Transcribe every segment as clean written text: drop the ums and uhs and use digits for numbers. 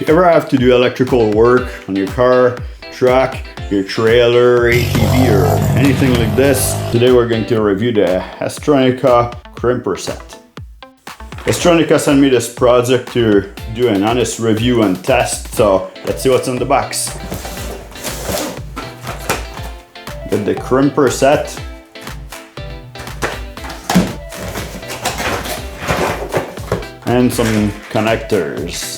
If you ever have to do electrical work on your car, truck, your trailer, ATV, or anything like this, today we're going to review the Haisstronica Crimper set. Haisstronica sent me this project to do an honest review and test, so let's see what's in the box. Get the Crimper set. And some connectors.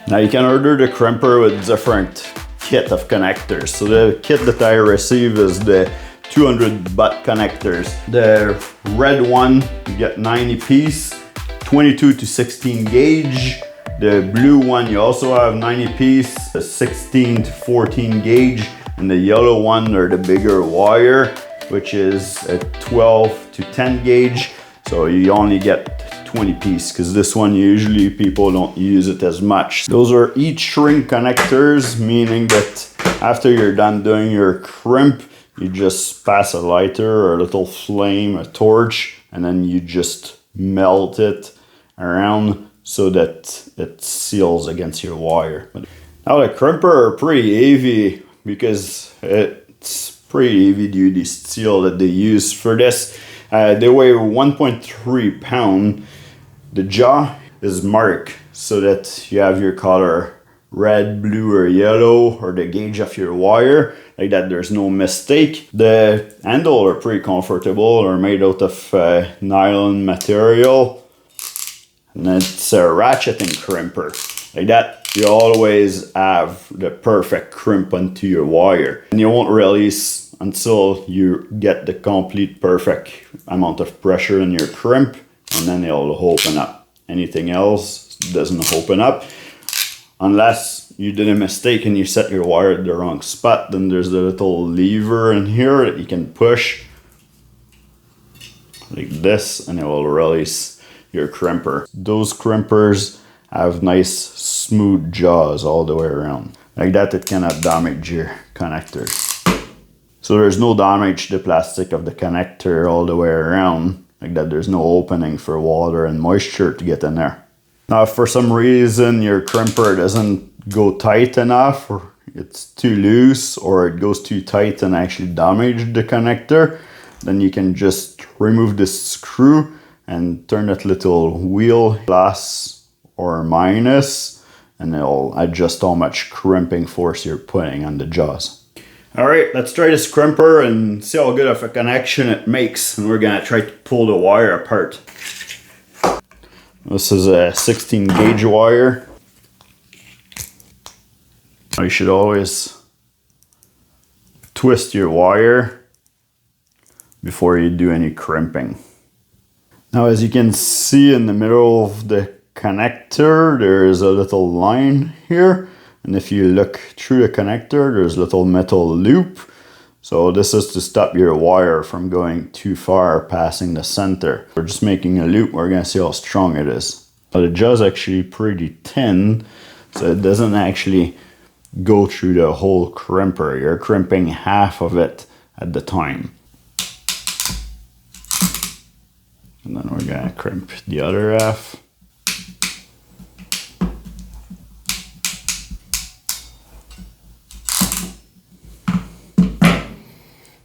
Now you can order the Crimper with different kit of connectors. So the kit that I received is the 200 butt connectors. The red one, you get 90 piece, 22 to 16 gauge. The blue one, you also have 90 piece, a 16 to 14 gauge. And the yellow one, or the bigger wire, which is a 12 to 10 gauge. So you only get 20 piece, because this one usually people don't use it as much. Those are heat shrink connectors, meaning that after you're done doing your crimp, you just pass a lighter or a little flame, a torch, and then you just melt it around so that it seals against your wire. Now the Crimper are pretty heavy because it's pretty heavy duty steel that they use for this. They weigh 1.3 pound. The jaw is marked so that you have your color red, blue, or yellow, or the gauge of your wire, like that there's no mistake. The handle are pretty comfortable, they're made out of nylon material, and it's a ratcheting crimper. Like that, you always have the perfect crimp onto your wire, and you won't release until you get the complete perfect amount of pressure in your crimp, and then it'll open up. Anything else doesn't open up unless you did a mistake and you set your wire at the wrong spot. Then there's the little lever in here that you can push like this, and it will release your crimper. Those crimpers have nice smooth jaws all the way around. Like that, it cannot damage your connectors. So there's no damage to the plastic of the connector all the way around. Like that, there's no opening for water and moisture to get in there. Now, if for some reason your crimper doesn't go tight enough, or it's too loose, or it goes too tight and actually damage the connector, then you can just remove this screw and turn that little wheel plus or minus, and it'll adjust how much crimping force you're putting on the jaws. All right, let's try this crimper and see how good of a connection it makes. And we're gonna try to pull the wire apart. This is a 16 gauge wire. You should always twist your wire before you do any crimping. Now, as you can see in the middle of the connector, there is a little line here. And if you look through the connector, there's a little metal loop. So this is to stop your wire from going too far passing the center. We're just making a loop. We're gonna see how strong it is. But the jaw is actually pretty thin, so it doesn't actually go through the whole crimper. You're crimping half of it at the time. And then we're gonna crimp the other half.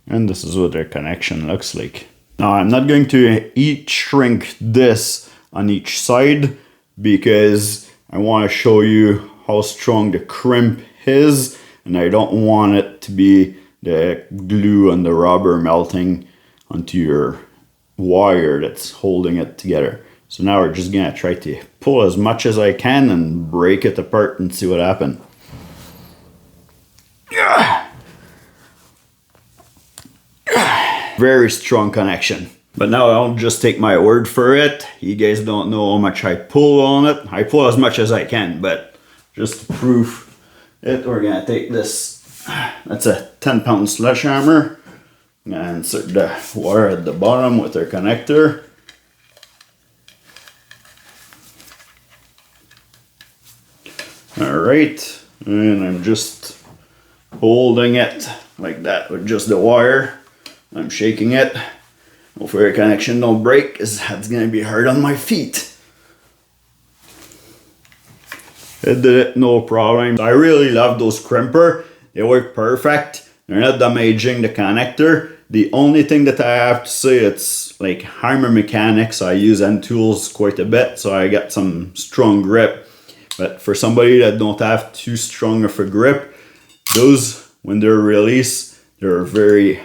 And this is what their connection looks like. Now, I'm not going to heat shrink this on each side because I want to show you how strong the crimp is, and I don't want it to be the glue and the rubber melting onto your wire that's holding it together. So now we're just gonna try to pull as much as I can and break it apart and see what happens. Very strong connection. But now don't just take my word for it. You guys don't know how much I pull on it. I pull as much as I can, but just to prove it, we're gonna take this. That's a 10-pound sledgehammer. I'm gonna insert the wire at the bottom with our connector. Alright, and I'm just holding it like that with just the wire. I'm shaking it. Hopefully our connection don't break, because that's gonna be hard on my feet. It did it no problem. I really love those crimper. They work perfect. They're not damaging the connector. The only thing that I have to say, it's like hammer mechanics. I use end tools quite a bit, so I get some strong grip. But for somebody that don't have too strong of a grip, those, when they're released, they're very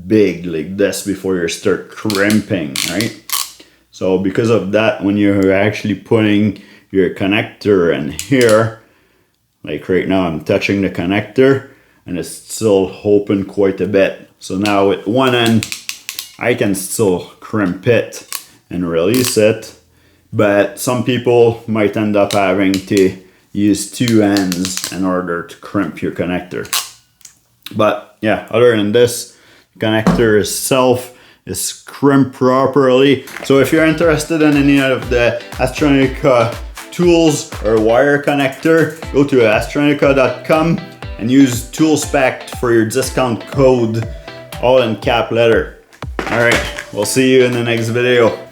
big like this before you start crimping, right? So because of that, when you're actually putting your connector in here, like right now I'm touching the connector and it's still open quite a bit. So now with one end, I can still crimp it and release it, but some people might end up having to use two ends in order to crimp your connector. But yeah, other than this, the connector itself is crimped properly. So if you're interested in any of the Haisstronica tools or wire connector, go to haisstronica.com and use ToolSpecs for your discount code, all in cap letter. All right, we'll see you in the next video.